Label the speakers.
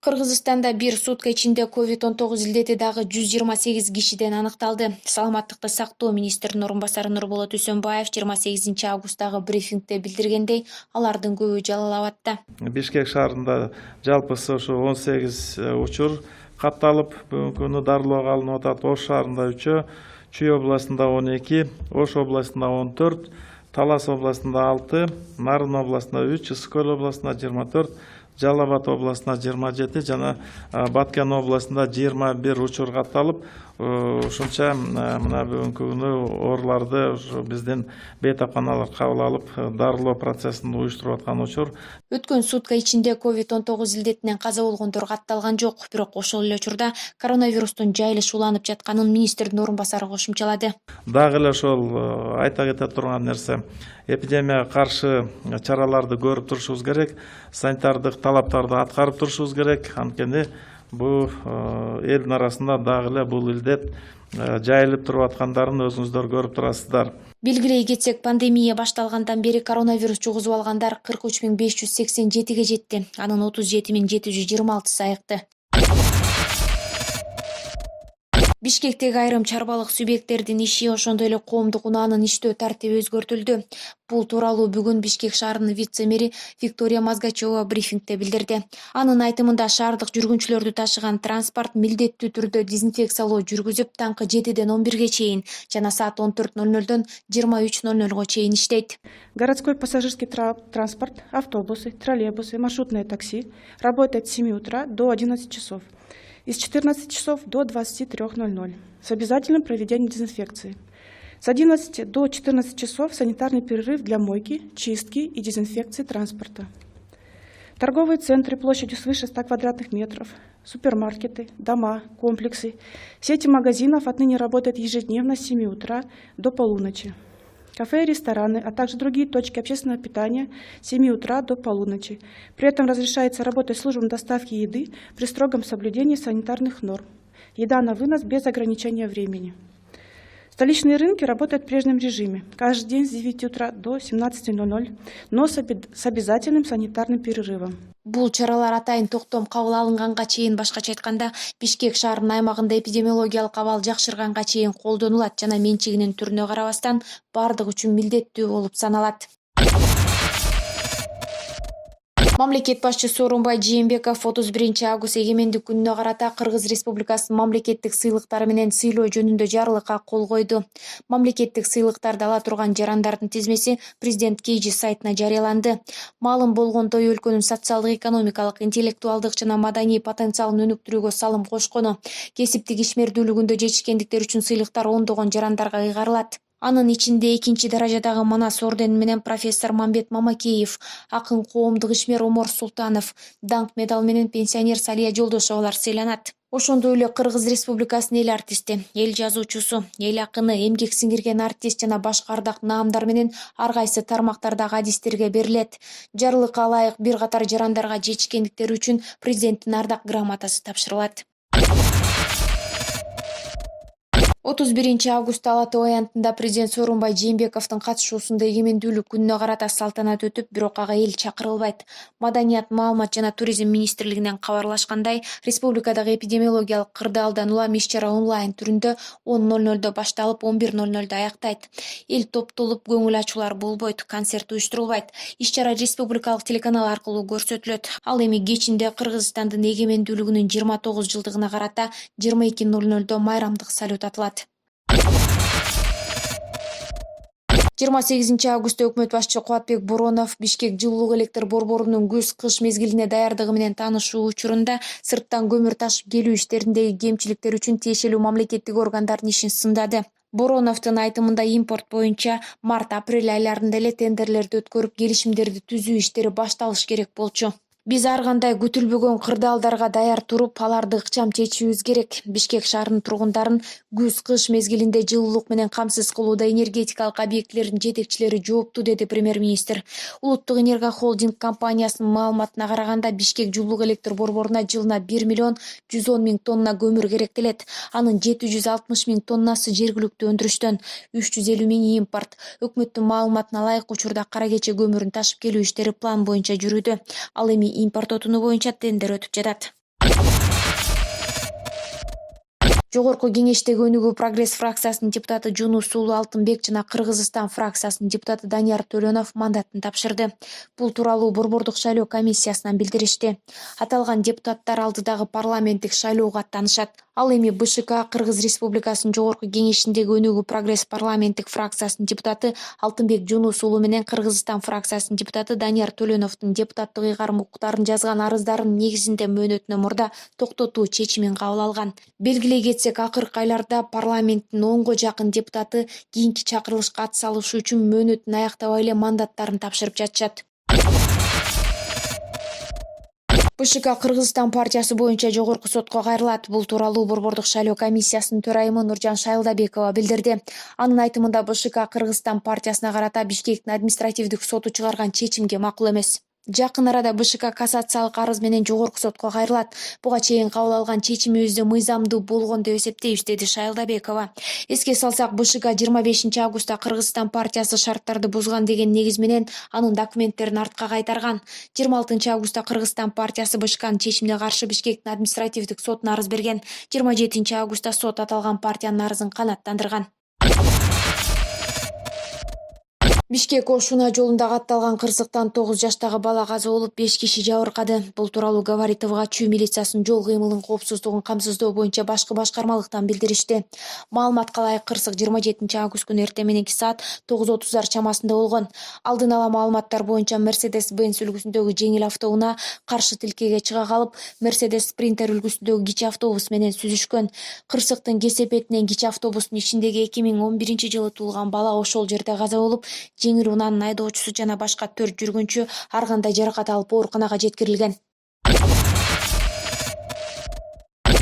Speaker 1: Кыргызстанда бир сутка ичинде COVID-19 илдети дагы 128 кишиден аныкталды. Саламаттыкты сактоо министринин орун басары Нурболот Үсөнбаев 28 августтагы брифингде билдиргендей, алардын көбү Жалал Абадта.
Speaker 2: Бишкек шаарында жалпысы ошо 18 учур катталып, бүгүнкү күнү дарылоого алынып атат. Ош шаарында 3, Чүй областында 12, Ош областында 14, Талас областында 6, Нарын областында 3, Ысык-Көл областында 24, Жалал Абад областында 27 жана Баткен областында 21 учур катталып, ушунча мына бүгүнкү күнү ооруларды биздин бейтапканалар кабыл алып, дарылоо процессин уюштуруп аткан учур.
Speaker 1: Өткөн сутка ичинде COVID-19 илдетинен каза болгондор катталган жок, бирок ошол эле учурда коронавирустун жайылышы уланып жатканын министрдин орун басары кошумчалады.
Speaker 2: Дагы эле ошол айта кете турган нерсе, эпидемияга каршы чараларды көрүп турушубуз керек, санитардык талаптарды аткарып турушубуз керек. Анткени бул элдин арасында дагы эле бул илдет жайылып туруп аткандарын өзүңүздөр көрүп турасыздар.
Speaker 1: Белгилей кетсек, пандемия башталгандан бери коронавирус жугузуп алгандар 43.587 жетти. Анын 37.726 айыкты. Бишкектеги айрым чарбалык субъекттердин иши, ошондой эле коомдук унаанын иштөө тартиби өзгөртүлдү. Бул тууралуу бүгүн Бишкек шаарынын вице-мэри Виктория Мазгачева брифингде билдирди. Анын айтымында шаардык жүргүнчүлөрдү ташыган транспорт милдеттүү түрдө дезинфекциялоо жүргүзүп, таңкы 7ден 11ге чейин жана саат 14:00дөн 23:00 чейин иштейт.
Speaker 3: Городской пассажирский транспорт, автобусы, троллейбусы, маршрутные такси работают с 7 утра до 11 часов. Из 14 часов до 23:00 с обязательным проведением дезинфекции. С 11 до 14 часов санитарный перерыв для мойки, чистки и дезинфекции транспорта. Торговые центры площадью свыше 100 квадратных метров, супермаркеты, дома, комплексы. Сети магазинов отныне работают ежедневно с 7 утра до полуночи. Кафе и рестораны, а также другие точки общественного питания с 7 утра до полуночи. При этом разрешается работать службам доставки еды при строгом соблюдении санитарных норм. Еда на вынос без ограничения времени. Столичные рынки работают в прежнем режиме. Каждый день с 9 утра до 17:00, но с обязательным санитарным перерывом.
Speaker 1: Бул чаралар атайын токтом кабыл алынганга чейин, башкача айтканда, Бишкек шаарынын аймагында эпидемиологиялык абал жакшырганга чейин колдонулат жана менчигинин түрүнө карабастан бардык үчүн милдеттүү болуп саналат. Мамлекет башчысы Сооронбай Жээнбеков 31 август эгемендик күнүнө карата Кыргыз Республикасынын мамлекеттик сыйлыктары менен сыйлоо жөнүндө жарлыкка кол койду. Мамлекеттик сыйлыктарды ала турган жарандардын тизмеси президент Кейджи сайтына жарыяланды. Маалым болгондой, өлкөнүн социалдык, экономикалык, интеллектуалдык жана маданий потенциалын өнүктүрүүгө салым кошкону, кесиптик ишмердүүлүгүндө жетишкендиктер үчүн сыйлыктар ондогон жарандарга ыйгарылат. Анын ичинде 2 даражадагы Манас ордени менен профессор Мамбет Мамакеев, акын коомдук ишмер Омор Султанов, даңк медал менен пенсионер Салия Жолдошовалар сыйланат. Ошондой эле Кыргыз Республикасынын эл артисти, эл жазуучусу, эл акыны, эмгек сиңирген артист жана башка ардактуу наамдар менен ар кайсы тармактардагы адистерге берилет. Жарлыкка ылайык бир катар жарандарга жетишкендиктери үчүн президенттин ардак грамотасы тапшырылат. 31 августта Ала Тоо аянтында президент Сооронбай Жээнбековдун катышуусунда эгемендүүлүк күнүнө карата салтанат өтүп, бирок ага эл чакырылбайт. Маданият, маалымат жана туризм министрлигинен кабарлашкандай, республикадагы эпидемиологиялык кырдаалдан улам иш-чара онлайн түрүндө 10:00 башталып 11:00 аяктайт. Эл топтолуп көңүл ачуулар болбойт, концерт уюштурулбайт. Иш-чара республикалык телеканал аркылуу көрсөтүлөт. Ал эми кечинде Кыргызстандын эгемендүүлүгүнүн 29 жылдыгына карата 22:00 майрамдык салют атылат. 28 августта өкмөт башчы Кубатбек Боронов Бишкек жылуулук электр борборунун күз-кыш мезгилине даярдыгы менен таанышуу учурунда сырттан көмүр ташып келүү иштериндеги кемчиликтер үчүн тиешелүү мамлекеттик органдардын ишин сындады. Бороновдун айтымында импорт боюнча март-апрель айларында эле тендерлерди өткөрүп, келишимдерди түзүү иштери башталыш керек болчу. Биз ар кандай күтүлбөгөн кырдаалдарга даяр туруп, аларды ыкчам чечүүбүз керек. Бишкек шаарынын тургундарын күз-кыш мезгилинде жылуулук менен камсыз кылууда энергетикалык объектилердин жетекчилери жоопту, деди премьер-министр. Улуттук энерго холдинг компаниясынын маалыматына караганда, Бишкек жылуулук электр борборуна жылына 1.110.000 тонна көмүр керектелет. Анын 760.000 тоннасы жергиликтүү өндүрүштөн, 350.000 импорт. Өкмөттүн маалыматына ылайык, учурда Кара Кече көмүрүн ташып келүү иштери план боюнча жүрүүдө. Ал эми импорт отуну боюнча тендер өтүп жатат. Жогорку кеңештеги өнүгүү прогресс фракциясынын депутаты Жунус Уулу Алтынбек жана Кыргызстан фракциясынын депутаты Данияр Төлөнов мандатын тапшырды. Бул тууралуу Борбордук шайлоо комиссиясынан билдиришти. Аталган депутаттар алдыдагы парламенттик шайлоого аттанышат. Ал эми БШК Кыргыз Республикасынын Жогорку кеңешиндеги өнүгүү прогресс парламенттик фракциясынын депутаты Алтынбек Жунус Уулу менен Кыргызстан фракциясынын депутаты Данияр Төлөновдун депутаттык ыйгарым укуктарын жазган арыздарынын негизинде мөөнөтүнөн мурда токтотуу чечимин кабыл алган. Белгилей кетсек, акыркы айларда парламенттин 10го жакын депутаты кийинки чакырылышка ат салышы үчүн мөөнөтүн аяктабай эле мандаттарын тапшырып жатышат. БШК Кыргызстан партиясы боюнча жогорку сотко кайрылат. Бул тууралуу Борбордук шайлоо комиссиясынын төрайымы Нуржан Шайлдабекова билдирди. Анын айтымында БШК Кыргызстан партиясына карата Бишкектин административдик соту чыгарган чечимге макул эмес. Жакын арада БШК кассациялык арыз менен жогорку сотко кайрылат. Буга чейин кабыл алган чечимибизде мыйзамдуу болгон деп эсептейбиз, деди Шайлдабекова. Эске салсак, БШК 25-августта Кыргызстан партиясы шарттарды бузган деген негиз менен анын документтерин артка кайтарган. 26-августта Кыргызстан партиясы БШКнын чечимине каршы Бишкектин административдик сотуна арыз берген. 27-августта сот аталган партиянын арызын канааттандырган. Бишкек Ошуна жолунда катталган кырсыктан 9 жаштагы бала каза болуп, 5 киши жабыркады. Бул тууралуу Говори ТВга Чүй милициясынын жол кыймылынын коопсуздугун камсыздоо боюнча башкы башкармалыктан билдиришти. Маалыматка ылайык, кырсык 27-август күнү эртең мененки саат 9:30 чамасында болгон. Алдын ала маалыматтар боюнча Mercedes-Benz үлгүсүндөгү жеңил автоунаа каршы тилкеге чыга калып, Mercedes Sprinter үлгүсүндөгү кичи автобус менен сүзүшкөн. Кырсыктын кесепетинен кичи автобустун ичиндеги 2011-жылы туулган бала ошол жерде каза болуп, жеңил унаанын айдоочусу жана башка 4 жүргүнчү ар кандай жаракат алып ооруканага жеткирилген.